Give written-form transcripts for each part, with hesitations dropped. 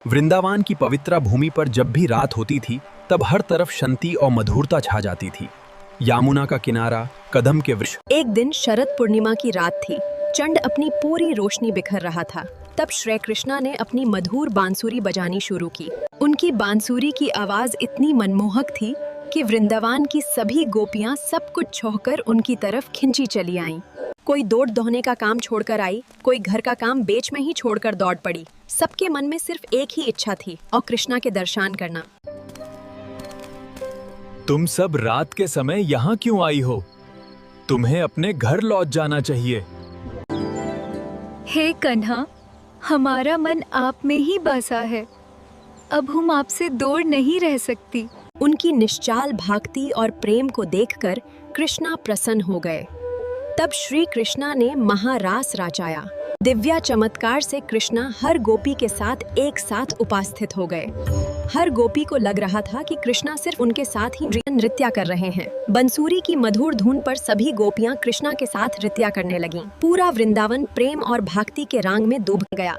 वृंदावन की पवित्र भूमि पर जब भी रात होती थी तब हर तरफ शांति और मधुरता छा जाती थी। यमुना का किनारा, कदम के वृक्ष। एक दिन शरद पूर्णिमा की रात थी। चंड अपनी पूरी रोशनी बिखर रहा था। तब श्री कृष्णा ने अपनी मधुर बांसुरी बजानी शुरू की। उनकी बांसुरी की आवाज इतनी मनमोहक थी कि वृंदावन की सभी गोपियां सब कुछ छोड़कर उनकी तरफ खिंची चली आईं। कोई दौड़ दौड़ने का काम छोड़कर आई, कोई घर का काम बीच में ही छोड़कर दौड़ पड़ी। सबके मन में सिर्फ एक ही इच्छा थी, और कृष्णा के दर्शन करना। तुम सब रात के समय यहाँ क्यों आई हो? तुम्हें अपने घर लौट जाना चाहिए। हे कन्हा, हमारा मन आप में ही बसा है। अब हम आपसे दूर नहीं रह सकती। उनकी निश्चाल भक्ति और प्रेम को देखकर कृष्णा प्रसन्न हो गए। तब श्री कृष्णा ने महारास रचाया। दिव्या चमत्कार से कृष्णा हर गोपी के साथ एक साथ उपस्थित हो गए। हर गोपी को लग रहा था कि कृष्णा सिर्फ उनके साथ ही नृत्य कर रहे हैं। बंसुरी की मधुर धुन पर सभी गोपियां कृष्णा के साथ नृत्य करने लगीं। पूरा वृंदावन प्रेम और भक्ति के रंग में डूब गया।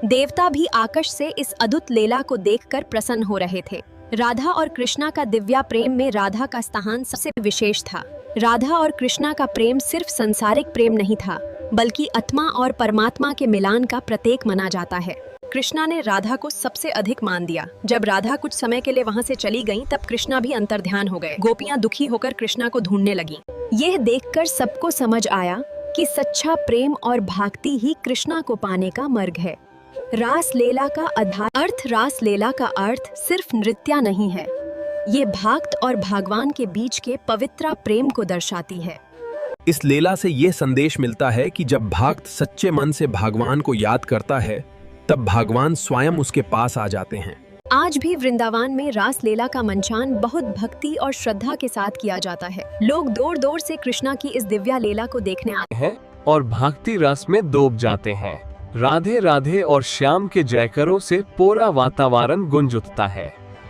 देवता भी आकाश से इस अद्भुत लीला को देखकर प्रसन्न हो रहे थे। राधा और कृष्णा का दिव्या प्रेम में राधा का स्थान सबसे विशेष था। राधा और कृष्णा का प्रेम सिर्फ सांसारिक प्रेम नहीं था, बल्कि आत्मा और परमात्मा के मिलान का प्रतीक माना जाता है। कृष्णा ने राधा को सबसे अधिक मान दिया। जब राधा कुछ समय के लिए वहां से चली गईं, तब कृष्णा भी अंतर्ध्यान हो गए। गोपियां दुखी होकर कृष्णा को ढूंढने लगीं। यह देखकर सबको समझ आया कि सच्चा प्रेम और भक्ति ही कृष्णा को पाने का मार्ग है। रास लीला का रास लीला का अर्थ सिर्फ नृत्य नहीं है। ये भक्त और भगवान के बीच के पवित्र प्रेम को दर्शाती है। इस लीला से ये संदेश मिलता है कि जब भक्त सच्चे मन से भगवान को याद करता है, तब भगवान स्वयं उसके पास आ जाते हैं। आज भी वृंदावन में रास लीला का मंचान बहुत भक्ति और श्रद्धा के साथ किया जाता है। लोग दूर दूर से कृष्णा की इस दिव्या लीला को देखने आते हैं और भक्ति रस में डूब जाते हैं। राधे राधे और श्याम के जयकारों से पूरा वातावरण गूंज उठता है।